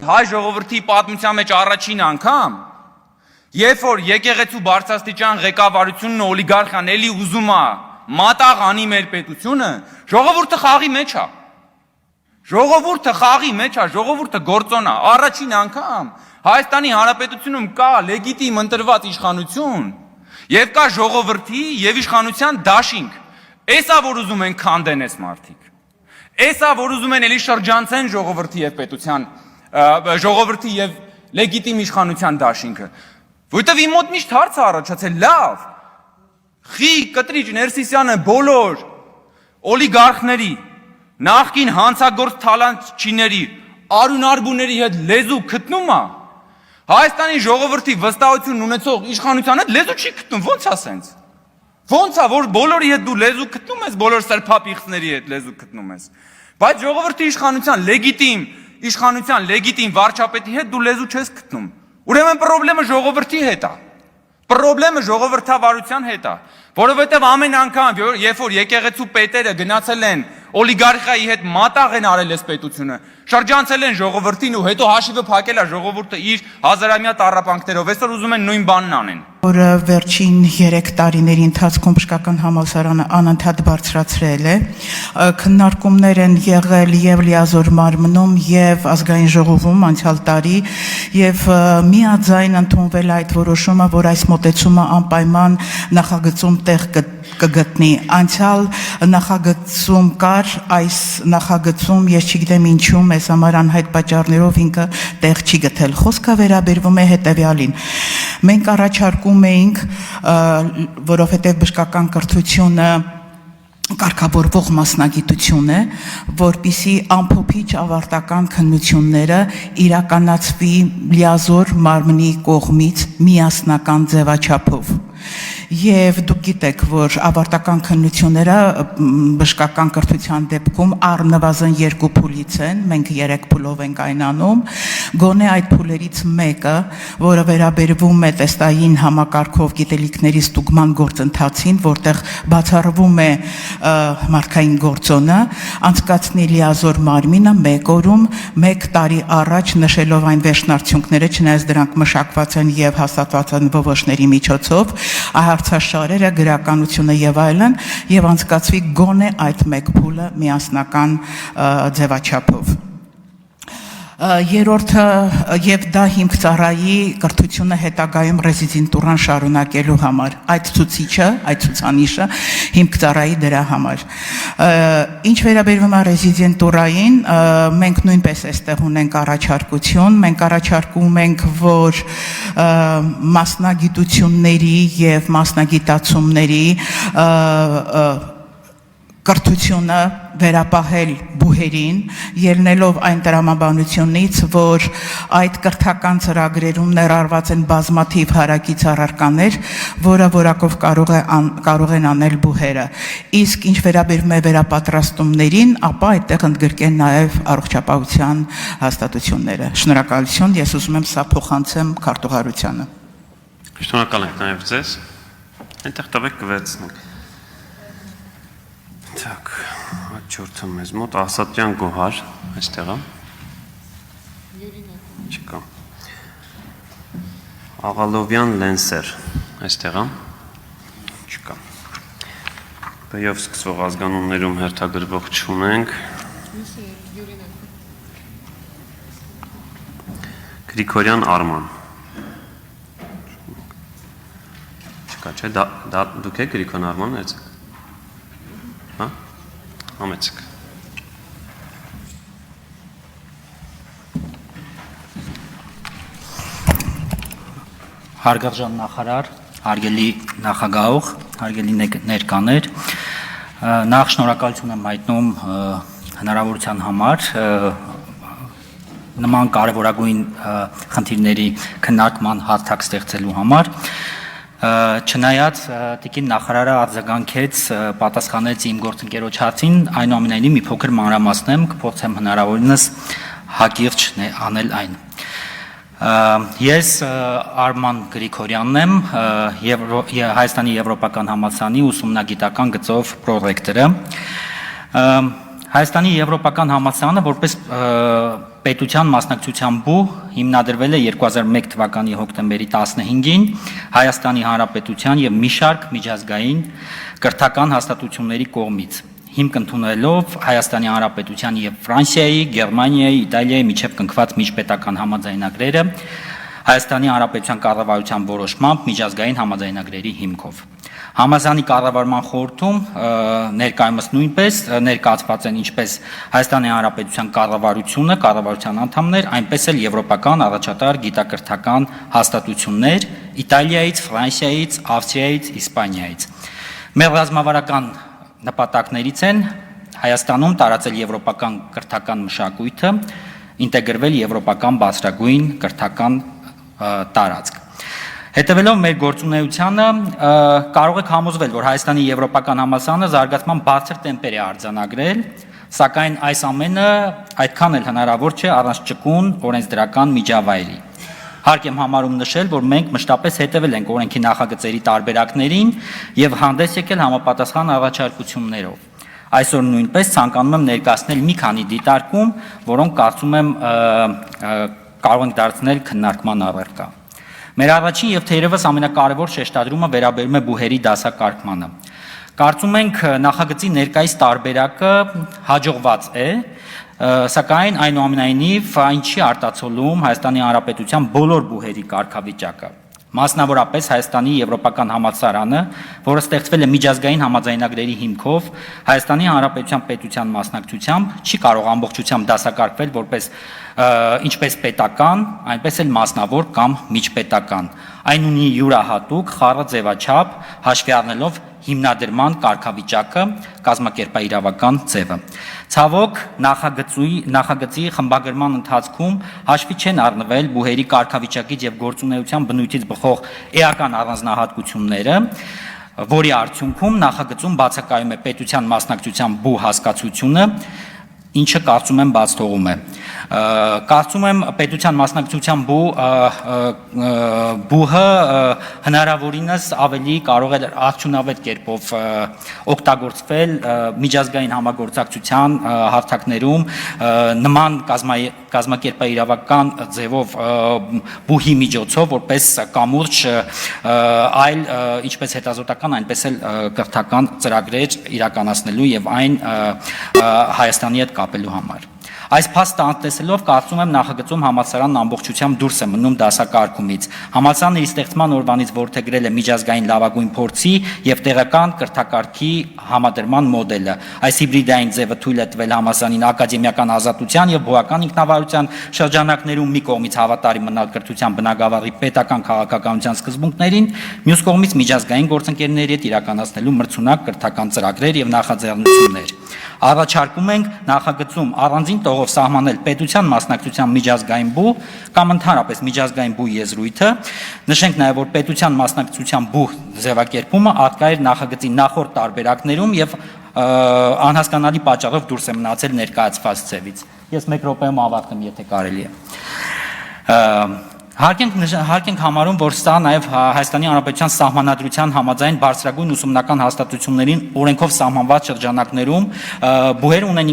Հայ ժողովրդի պատմության մեջ առաջին անգամ, երբ որ եկեղեցու բարձրաստիճան ղեկավարությունն ու օլիգարխիան էլի ուզում է մատաղ անի մեր պետությունը, ժողովուրդը խաղի մեջ է։ Ժողովուրդը խաղի մեջ է, ժողովուրդը գործոն է։ Առաջին անգամ Հայաստանի Հանրապետությունում կա լեգիտիմ ընտրված իշխանություն եւ կա ժողովրդի եւ իշխանության դաշինք։ Էսա որ ուզում են քանդեն այս մարդիկ։ Էսա որ ուզում են էլի շրջանցեն ժողովրդի եւ պետության ժողովրդի եւ լեգիտիմ իշխանության դաշինքը, որովհետեւ իմ մոտ միշտ հարց է առաջացել, լավ, խի կտրիչ Ներսիսյանը բոլոր օլիգարխների, նախկին հանցագործ թալանտչիների, արյունարբուների հետ լեզու գտնում է, Հայաստանի ժողովրդի վստահություն ունեցող իշխանության հետ լեզու չի գտնում, ո՞նց է սենց։ Ո՞նց է, որ բոլորի հետ դու լեզու գտնում ես, բոլոր սրբապիղծների հետ լեզու գտնում ես, բայց ժողովրդի իշխանության լեգիտիմ վարչապետի հետ դու լեզու չես գտնում։ Ուրեմն պրոբլեմը ժողովրդի հետ է։ Պրոբլեմը ժողովրդավարության հետ է, որովհետև ամեն անգամ, երբ որ եկեղեցու պետերը գնացել են օլիգարխիայի հետ մատաղ են արել այս պետությունը, շրջանցել են ժողովրդին ու հետո հաշիվը փակել է ժողովուրդը իր հազարամյա տառապանքներով, այսօր ուզում են նույն բանն անեն։ Որը վերջին 3 տարիների ընթացքում բժշկական համալսարանը անընդհատ բարձրացրել է, քննարկումներ են եղել եւ լիազոր մարմնում եւ ազգային ժողովում անցյալ տարի եւ միաձայն ընդունվել այդ որոշումը, որ այս մոտեցումը անպայման նախագծում տեղ կգտնի։ Անցյալ նախագծում կար, այս նախագծում ես չգիտեմ ինչու մեզ համար անհայտ պատճառներով ինքը տեղ չի գտել։ Խոսքը վերաբերվում է հետևյալին։ Մենք առաջարկում էինք, որովհետև բժշկական կրթությունը կարգավորվող մասնագիտություն է, որպիսի ամփոփիչ ավարտական քննությունները իրականացվի լիազոր մարմնի կողմից միասնական ձևաչափով։ Եվ դուք գիտեք, որ ավարտական քննությունները բժշկական կրթության դեպքում առնվազն 2 փուլից են, մենք 3 փուլով ենք այն անում, գոնե այդ փուլերից մեկը, որը վերաբերվում է տեստային համակարգով գիտելիքների ստուգման գործընթացին, որտեղ բացառվում է մարդկային գործոնը, անցկացնի լիազոր մարմինը 1 օրում, 1 տարի առաջ նշելով այն վերջնարդյունքները, չնայած դրանք մշակված են եւ հաստատված են ՈՈշների միջոցով, հարցաշարերը, գրականությունը եւ այլն, եւ անցկացվի գոնե այդ 1 փուլը միասնական ձևաչափով։ Երրորդը եւ դա հիմք ծառայի կրթությունը հետագայում ռեզիդենտուրան շարունակելու համար։ Այդ ցուցիչը, այդ ցուցանիշը հիմք ծառայի դրա համար։ Ինչ վերաբերվում է ռեզիդենտուրային, մենք նույնպես այստեղ ունենք առաջարկություն, մենք առաջարկում ենք, որ մասնագիտությունների եւ մասնագիտացումների կրթությունը վերապահել բուհերին, ելնելով այն տրամաբանությունից, որ այդ կրթական ծրագրերում ներառված են բազմաթիվ հարակից առարկաներ, որակով կարող են անել բուհերը։ Իսկ ինչ վերաբերում է վերապատրաստումներին, ապա այդտեղ ընդգրկեն նաև առողջապահության հաստատությունները։ Շնորհակալություն, ես ուզում եմ սա փոխանցեմ քարտուղարությանը։ Շնորհակալ ենք նաև ձեզ։ Այնտեղ տվեք կվերցնենք։ Так, հաջորդը մեզ մոտ Ասատրյան Գոհար, այստեղ է։ Չկա։ Աղալովյան Լենսեր, այստեղ է։ Չկա։ Բեյով սկսվող ազգանուններում հերթագրվող չունենք։ Գրիգորյան Արման։ Չկա, չէ, դուք եք Գրիգորյան Արման եք։ Համեցեք։ Հարգարժան նախարար, հարգելի նախագահող, հարգելի ներկաներ, նախ շնորհակալություն եմ հայտնում հնարավորության համար նման կարևորագույն խնդիրների քննարկման հարթակ ստեղծելու համար։ Չնայած տիկին նախարարը արձագանքեց, պատասխանեց իմ գործընկերոջ հարցին, այնուամենայնիվ մի փոքր մանրամասնեմ, կփորձեմ հնարավորինս հակիրճ անել այն։ Ես Արման Գրիգորյանն եմ, Հայաստանի Եվրոպական համալսարանի ուսումնագիտական գծով պրոռեկտորը։ Հայաստանի Եվրոպական համալսարանը որպես պետության մասնակցության բու հիմնադրվել է 2001 թվականի հոկտեմբերի 15-ին Հայաստանի Հանրապետության եւ մի շարք միջազգային կրթական հաստատությունների կողմից, հիմք ընդունելով Հայաստանի Հանրապետության եւ Ֆրանսիայի, Գերմանիայի, Իտալիայի միջև կնքված միջպետական համաձայնագրերը Հայաստանի Հանրապետության կառավարության որոշմամբ միջազգային համաձայնագրերի հիմքով։ Համազանի կառավարման խորհրդում ներկայումս նույնպես ներկայացված են ինչպես Հայաստանի Հանրապետության կառավարությունը, կառավարության անդամներ, այնպես էլ եվրոպական առաջատար գիտակրթական հաստատություններ Իտալիայից, Ֆրանսիայից, Ավստրիայից, Իսպանիայից։ Մեր ռազմավարական նպատակներից են Հայաստանում տարածել եվրոպական կրթական մշակույթը, ինտեգրվել եվրոպական բարձրագույն կրթական տարածք։ Հետևելով մեր գործունեությանը կարող եք համոզվել, որ Հայաստանի եվրոպական համալսարանը զարգացման բարձր տեմպեր է արձանագրել, սակայն այս ամենը այդքան էլ հնարավոր չէ առանց ճկուն օրենսդրական միջավայրի։ Հարկ եմ համարում նշել, որ մենք մշտապես հետևել ենք օրենքի նախագծերի տարբերակներին եւ հանդես եկել համապատասխան առաջարկություններով։ Այսօր նույնպես ցանկանում եմ ներկայացնել մի քանի դիտարկում, որոնք կարծում եմ կարող ենք դարձնել քննարկման առարկա։ Մեր առաջին եւ թերևս ամենակարևոր շեշտադրումը վերաբերում է բուհերի դասակարգմանը։ Կարծում ենք նախագծի ներկայիս տարբերակը հաջողված է, սակայն այնուամենայնիվ այն չի արտացոլում Հայաստանի Հանրապետության բոլոր բուհերի կարգավիճակը։ Մասնավորապես Հայաստանի Եվրոպական համալսարանը, որը ստեղծվել է միջազգային համաձայնագրերի հիմքով, Հայաստանի Հանրապետության պետության մասնակցությամբ չի կարող ամբողջությամբ դասակարգվել որպես ինչպես պետական, այնպես էլ մասնավոր կամ միջպետական։ Այն ունի յուրահատուկ խառը ձևաչափ, հաշվի առնելով հիմնադրման կարգավիճակը, կազմակերպաիրավական ձևը։ Ցավոք, նախագծի խմբագրման ընթացքում հաշվի չեն առնվել բուհերի կարգավիճակից եւ գործունեության բնույթից բխող էական առանձնահատկությունները, որի արդյունքում նախագծում բացակայում է պետության մասնակցության բու հասկացությունը, ինչը կարծում եմ բաց թողում է։ Կարծում եմ պետության մասնակցության բուհը հնարավորինս ավելի կարող է արդյունավետ կերպով օգտագործվել միջազգային համագործակցության հարթակներում նման կազմակերպաիրավական ձևով բուհի միջոցով որպես կամուրջ այլ ինչպես հետազոտական, այնպես էլ կրթական ծրագրեր իրականացնելու եւ այն Հայաստանի հետ կապելու համար։ Այս փաստը անտեսելով կարծում եմ նախագծում համալսարանն ամբողջությամբ դուրս է մնում դասակարգումից։ Համալսարանը իր ստեղծման օրվանից որդեգրել է միջազգային լավագույն փորձի եւ տեղական կրթակարգի համադրման մոդելը։ Այս հիբրիդային ձևը թույլ է տվել համալսարանին ակադեմիական ազատության եւ բուհական ինքնավարության շրջանակներում մի կողմից հավատարիմ մնալ կրթության բնագավառի պետական քաղաքականության սկզբունքներին, մյուս կողմից միջազգային գործընկերների հետ իրականացնելու մրցունակ կրթական ծրագրեր եւ նախաձեռնություններ։ Առաջարկում ենք նախագծում առանձին տողով սահմանել պետության մասնակցության միջազգային բու կամ ընդհանրապես միջազգային բու եզրույթը։ Նշենք նաև, որ պետության մասնակցության բու ձևակերպումը արկա էր նախագծի նախորդ տարբերակներում եւ անհասկանալի պատճառով դուրս է մնացել ներկայացված ձևից։ Ես մեկ րոպեում ավարտեմ, եթե կարելի է։ Հարկ ենք համարում, որ սա նաև Հայաստանի Հանրապետության սահմանադրության համաձայն բարձրագույն ուսումնական հաստատություններին օրենքով սահմանված շրջանակներում բուհեր ունեն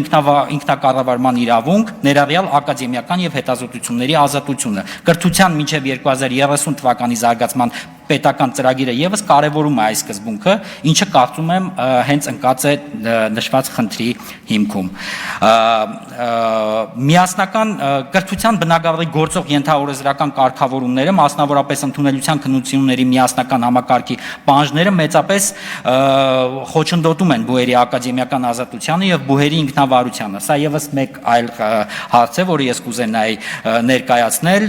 ինքնակառավարման իրավունք, ներառյալ ակադեմիական եւ հետազոտությունների ազատությունը։ Կրթության մինչև 2030 թվականի զարգացման պետական ծրագիրը եւս կարևորում է այս սկզբունքը, ինչը կարծում եմ հենց ընկած է նշված խնդրի հիմքում։ Միասնական կրթության բնագավառի գործող ենթաօրենսդրական կարգավորումները, մասնավորապես ընդունելության քննությունների միասնական համակարգի պահանջները մեծապես խոչընդոտում են բուհերի ակադեմիական ազատությանը եւ բուհերի ինքնավարությանը։ Սա եւս մեկ այլ հարց է, որը ես կուզենայի ներկայացնել։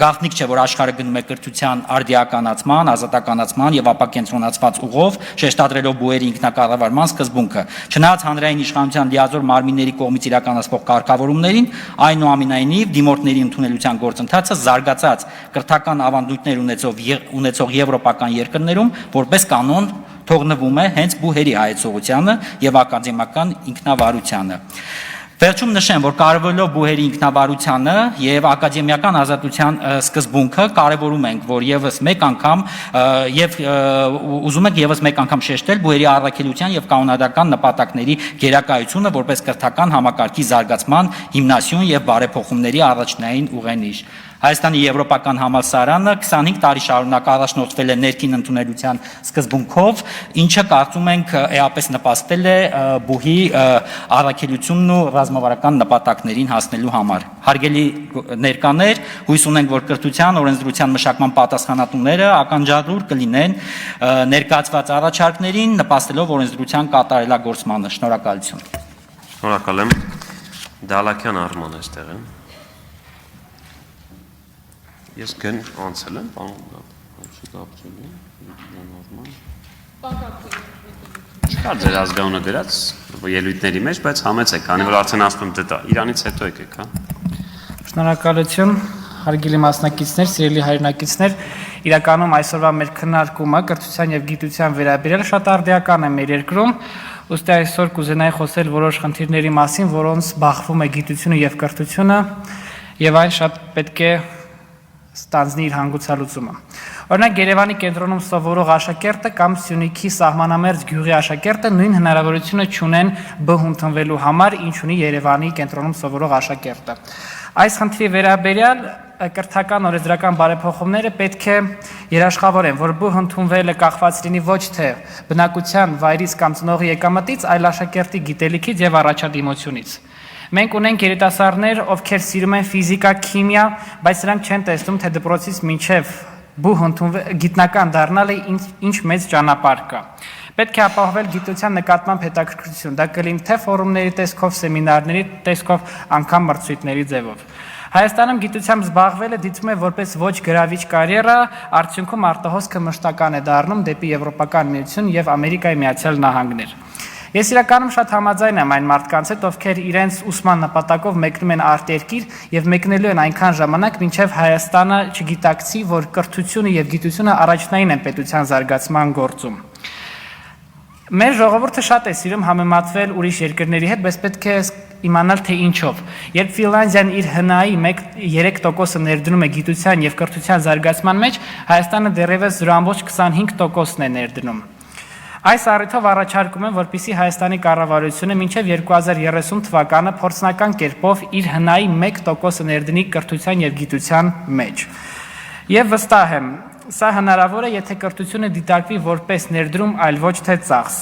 Գաղտնիք չէ, որ աշխարհը գնում է կրթության արդիականացման, ազատականացման եւ ապակենտրոնացված ուղով, շեշտադրելով բուհերի ինքնակառավարման սկզբունքը։ Չնայած հանրային իշխանության լիազոր մարմինների կողմից իրականացվող կարգավորումներին, այնուամենայնիվ դիմորդների ընդունելության գործընթացը զարգացած կրթական ավանդույթներ ունեցող եվրոպական երկրներում որպես կանոն թողնվում է հենց բուհերի հայեցողությանը եւ ակադեմիական ինքնավարությանը։ Վերջում նշեմ, որ կարևորելով բուհերի ինքնավարությանը եւ ակադեմիական ազատության սկզբունքը կարևորում ենք, որ եւս մեկ անգամ եւ ուզում ենք եւս մեկ անգամ շեշտել բուհերի առաքելության եւ կանոնադրական նպատակների գերակայությունը որպես կրթական համակարգի զարգացման հիմնասյուն եւ բարեփոխումների առաջնային ուղենիշ։ Հայաստանի Եվրոպական համալսարանը 25 տարի շարունակ առաջնորդվել է ներքին ընդունելության սկզբունքով, ինչը կարծում ենք էապես նպաստել է բուհի առաքելությունն ու ռազմավարական նպատակներին հասնելու համար։ Հարգելի ներկաներ, հույս ունենք, որ կրթության օրենսդրության մշակման պատասխանատուները ականջալուր կլինեն ներկայացված առաջարկներին, նպաստելով օրենսդրության կատարելագործմանը։ Շնորհակալություն։ Շնորհակալ եմ։ Դալակյան Արման էստեղ է։ Ես գն անցել եմ, Չկար ձեր ազգանունը գրած ելույթների մեջ, բայց համեցեք, քանի որ արդեն ասում դե իրանից հետո եկեք, հա։ Շնորհակալություն, հարգելի մասնակիցներ, սիրելի հայրենակիցներ, իրականում այսօրվա մեր քննարկումը կրթության եւ գիտության վերաբերյալ շատ արդիական է մեր երկրում, ուստի այսօր կուզենայի խոսել որոշ խնդիրների մասին, որոնց բախվում է գիտությունը եւ կրթությունը, եւ այն շատ պետք է ստանձնի իր հանգուցալուծումը։ Օրինակ Երևանի կենտրոնում սովորող աշակերտը կամ Սյունիքի սահմանամերձ գյուղի աշակերտը նույն հնարավորությունը չունեն B ընդունվելու համար, ինչ ունի Երևանի կենտրոնում սովորող աշակերտը։ Այս խնդրի վերաբերյալ կրթական օրենսդրական բարեփոխումները պետք է երաշխավորեն, որ B ընդունվելը կախված լինի ոչ թե բնակության վայրից կամ ծնողի եկամտից, այլ աշակերտի գիտելիքից եւ առաջադիմությունից։ Մենք ունենք երիտասարդներ, ովքեր սիրում են ֆիզիկա, քիմիա, բայց նրանք չեն տեսնում, թե դպրոցից մինչև գիտնական դառնալը ինչ մեծ ճանապարհ կա։ Պետք է ապահովել գիտության նկատմամբ հետաքրքրություն, դա կլինի թե ֆորումների տեսքով, սեմինարների տեսքով, անգամ մրցույթների ձևով։ Հայաստանում գիտությամբ զբաղվելը դիտվում է որպես ոչ գրավիչ կարիերա, արդյունքում արտահոսքը մշտական է դառնում դեպի Եվրոպական միություն եւ Ամերիկայի Միացյալ Նահանգներ։ Ես իրականում շատ համաձայն եմ այն մարդկանց հետ, ովքեր իրենց ուսման նպատակով մեկնում են արտերկիր եւ մեկնելու են այնքան ժամանակ, մինչեւ Հայաստանը չգիտակցի, որ կրթությունը եւ գիտությունը առաջնային են պետության զարգացման գործում։ Մեր ժողովուրդը շատ է սիրում համեմատվել ուրիշ երկրների հետ, բայց պետք է իմանալ թե ինչով։ Երբ Ֆինլանդիան իր ՀՆԱ-ի 3% ներդնում է գիտության եւ կրթության զարգացման մեջ, Հայաստանը դեռևս 0.25%-ն է ներդնում։ Այս առիթով առաջարկում եմ, որպեսզի Հայաստանի կառավարությունը մինչև 2030 թվականը փորձնական կերպով իր ՀՆԱ-ի 1% ներդնի կրթության եւ գիտության մեջ։ Եվ վստահ եմ, սա հնարավոր է, եթե կրթությունը դիտարկվի որպես ներդրում, այլ ոչ թե ծախս։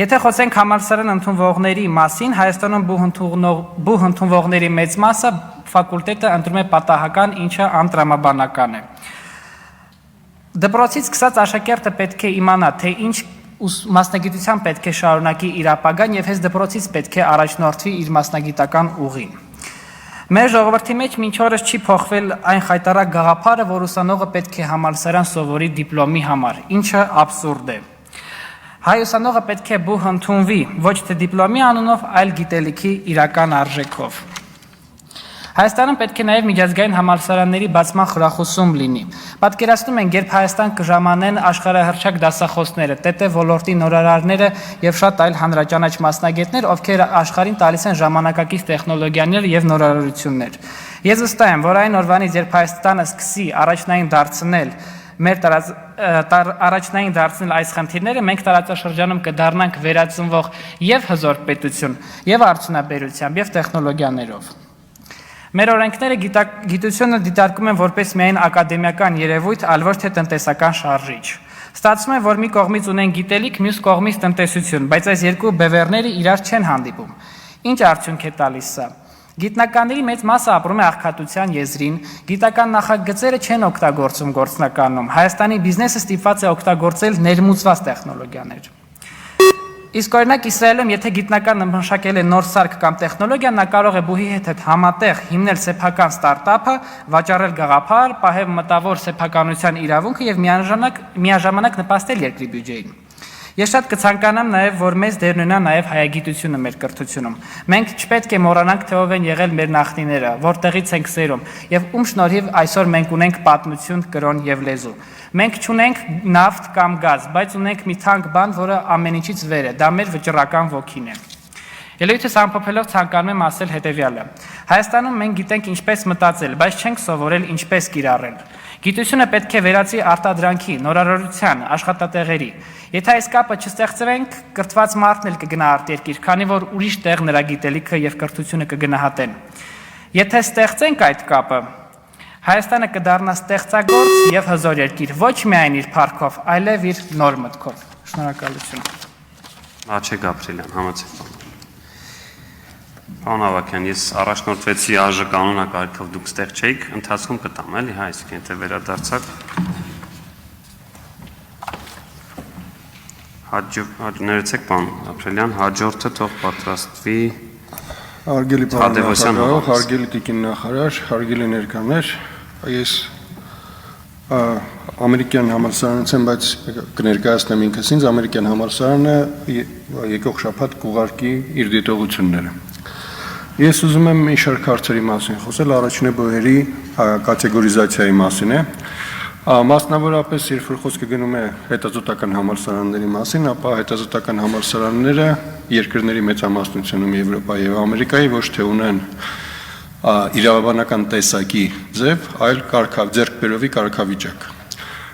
Եթե խոսենք համալսարան ընդունվողների մասին, Հայաստանում բու ընդունվողների մեծ մասը ֆակուլտետը ընտրում է պատահական, ինչը անտրամաբանական է։ Դպրոցից սկսած աշակերտը պետք է իմանա, թե ինչ մասնագիտության պետք է շարունակի իր ապագան եւ հենց դպրոցից պետք է առաջնորդվի իր մասնագիտական ուղին։ Մեր ժողովրդի մեջ մինչ օրս չի փոխվել այն խայտարակ գաղափարը, որ ուսանողը պետք է համալսարան սովորի դիպլոմի համար, ինչը աբսուրդ է։ Հայ ուսանողը պետք է բու ընդունվի ոչ թե դիպլոմի անունով, այլ գիտելիքի իրական արժեքով։ Հայաստանում պետք է նաև միջազգային համալսարանների բացման խրախուսում լինի։ Պատկերացնում ենք, երբ Հայաստան կժամանեն աշխարհահռչակ դասախոսները, ՏՏ ոլորտի նորարարները եւ շատ այլ հանրաճանաչ մասնագետներ, ովքեր աշխարհին տալիս են ժամանակակից տեխնոլոգիաներ եւ նորարարություններ։ Ես վստահ եմ, որ այն օրվանից, երբ Հայաստանը սկսի առաջնային դարձնել այս խնդիրները, մենք տարածաշրջանում կդառնանք վերածնվող եւ հզոր պետություն, եւ արդյունաբերությամբ, եւ տեխնոլոգիաներով։ Մեր օրենքները գիտությունը դիտարկում են որպես միայն ակադեմիական երևույթ, այլ ոչ թե տնտեսական շարժիչ։ Ստացվում է, որ մի կողմից ունեն գիտելիք, մյուս կողմից տնտեսություն, բայց այս երկու բևեռները իրար չեն հանդիպում։ Ինչ արդյունք է տալիս սա։ Գիտնականների մեծ մասը ապրում է աղքատության եզրին, գիտական նախագծերը չեն օգտագործում գործնականում, Հայաստանի բիզնեսը ստիպված է օգտագործել ներմուծված տեխնոլոգիաներ։ Իսկ օրինակ Իսրայելում, եթե գիտնական մշակել է նոր սարք կամ տեխնոլոգիա, նա կարող է բուհի հետ համատեղ հիմնել սեփական ստարտափը, վաճառել գաղափար, պահել մտավոր սեփականության իրավունքը եւ միաժամանակ նպաստել երկրի բյուջեին։ Ես շատ կցանկանամ նաև, որ մեծ դեր ունենա նաև հայագիտությունը մեր կրթությունում։ Մենք չպետք է մոռանանք, թե ով են եղել մեր նախնիները, որտեղից ենք սերում, եւ ում շնորհիվ այսօր մենք ունենք պատմություն, կրոն եւ լեզու։ Մենք չունենք նավթ կամ գազ, բայց ունենք մի թանկ բան, որը ամեն ինչից վեր է, դա մեր վճռական ոգին է։ Ելույթս ամփոփելով ցանկանում եմ ասել հետևյալը. Հայաստանում մենք գիտենք ինչպես մտածել, բայց չենք սովորել ինչպես կիրառել։ Գիտությունը պետք է վերածի արտադրանքի, նորարարության, աշխատատեղերի։ Եթե այս կապը չստեղծվենք, կրթված մարդն էլ կգնա արտերկիր, քանի որ ուրիշ տեղ նրա գիտելիքը եւ կրթությունը կգնահատեն։ Եթե ստեղծենք այդ կապը, Հայաստանը կդառնա ստեղծագործ եւ հզոր երկիր, ոչ միայն իր փառքով, այլև իր նոր մտքով։ Շնորհակալություն։ Աչե Գաբրիելյան, համեցեք։ Պարոն Ավագյան, ես առաջնորդվեցի ԱԺ կանոնակարգով դուք ստեղ չէիք, ընթացքում կտամ, էլի, հա, այսինքն եթե վերադարձակ։ Ներեցեք, պարոն Գաբրիելյան, հաջորդը թող պատրաստվի Հարգելի պարոն Թադևոսյան նախարար, հավաս։ հարգելի տիկին նախարար, հարգելի ներկաներ, ես ամերիկյան համալսարանից եմ, բայց կներկայացնեմ ինքս ինձ, ամերիկյան համալսարանը եկող շաբաթ կուղարկի իր դիտողությունները։ Ես ուզում եմ մի շարք հարցերի մասին խոսել, առաջինը բոհերի կատեգորիզացիայի մասին է։ Մասնավորապես, երբ որ խոսքը գնում է հետազոտական համալսարանների մասին, ապա հետազոտական համալսարանները երկրների մեծամասնությունում Եվրոպայի եւ Ամերիկայի ոչ թե ունեն իրավաբանական տեսակի ձև, այլ ձեռքբերովի կարգավիճակ։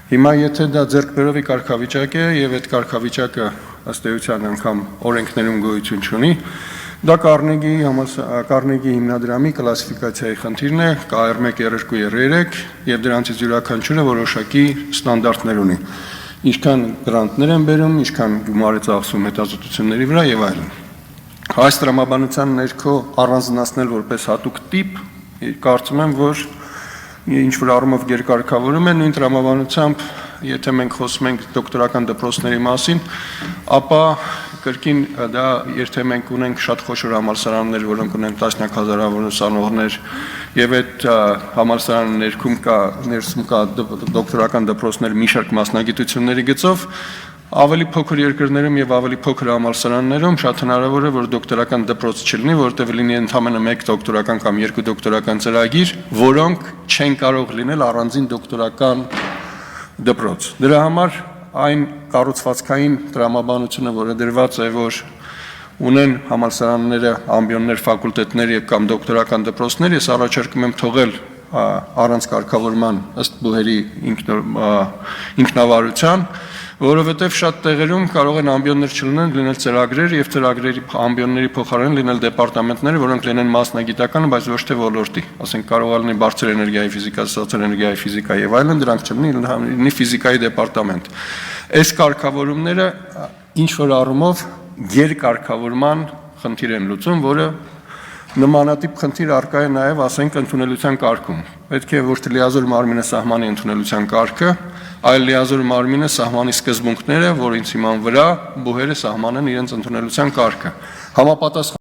Հիմա եթե դա ձեռքբերովի կարգավիճակ է եւ այդ կարգավիճակը ըստ էության անգամ օրենքներում գոյություն չունի, դա Կարնեգի հիմնադրամի կլասիֆիկացիայի խնդիրն է, KR1, R2, R3 եւ դրանցից յուրաքանչյուրը որոշակի ստանդարտներ ունի։ Ինչքան գրանտներ են բերում, ինչքան գումար է ծախսում հետազոտությունների վրա եւ այլն։ Այս տրամաբանության ներքո առանձնացնել որպես հատուկ տիպ, կարծում եմ, որ ինչ որ առումով երկարքավորում է նույն տրամաբանությամբ, եթե մենք խոսում ենք դոկտորական դպրոցների մասին, ապա կրկին դա եթե մենք ունենք շատ խոշոր համալսարաններ, որոնք ունեն տասնյակ հազարավոր ուսանողներ, եւ այդ համալսարանի ներսում կա դոկտորական դպրոցներ մի շարք մասնագիտությունների գծով, ավելի փոքր երկրներում եւ ավելի փոքր համալսարաններում շատ հնարավոր է, որ դոկտորական դպրոց չլինի, որտեղ լինի ընդամենը 1 դոկտորական կամ 2 դոկտորական ծրագիր, որոնք չեն կարող լինել առանձին դոկտորական դպրոց։ Դրա համար այն կառուցվածքային տրամաբանությունը, որը դրված է, որ ունեն համալսարանները, ամբիոններ, ֆակուլտետներ եւ կամ դոկտորական դպրոցներ, ես առաջարկում եմ թողել առանց կարգավորման ըստ բուհերի ինքնավարության, որովհետև շատ տեղերում կարող են ամբիոններ չլինեն, լինել ծրագրեր եւ ծրագրերի ամբիոնների փոխարեն լինել դեպարտամենտներ, որոնք լինեն մասնագիտական, բայց ոչ թե ոլորտի, ասենք կարող է լինի բարձր էներգիայի ֆիզիկա, ցածր էներգիայի ֆիզիկա եւ այլն, դրանք չլինի ֆիզիկայի դեպարտամենտ։ Այս կարգավորումները ինչ որ առումով երկարգավորման խնդիր են լուծում, որը նմանատիպ խնդիր արկա է նաև, ասենք, ընդունելության կարգում։ Պետք է ոչ թե լիազոր մարմինը սահմանի ընդունելության կարգը, այլ լիազոր մարմինը սահմանի սկզբունքները, որից հիման վրա բուհերը սահմանեն իրենց ընդունելության կարգը։ Համապատասխան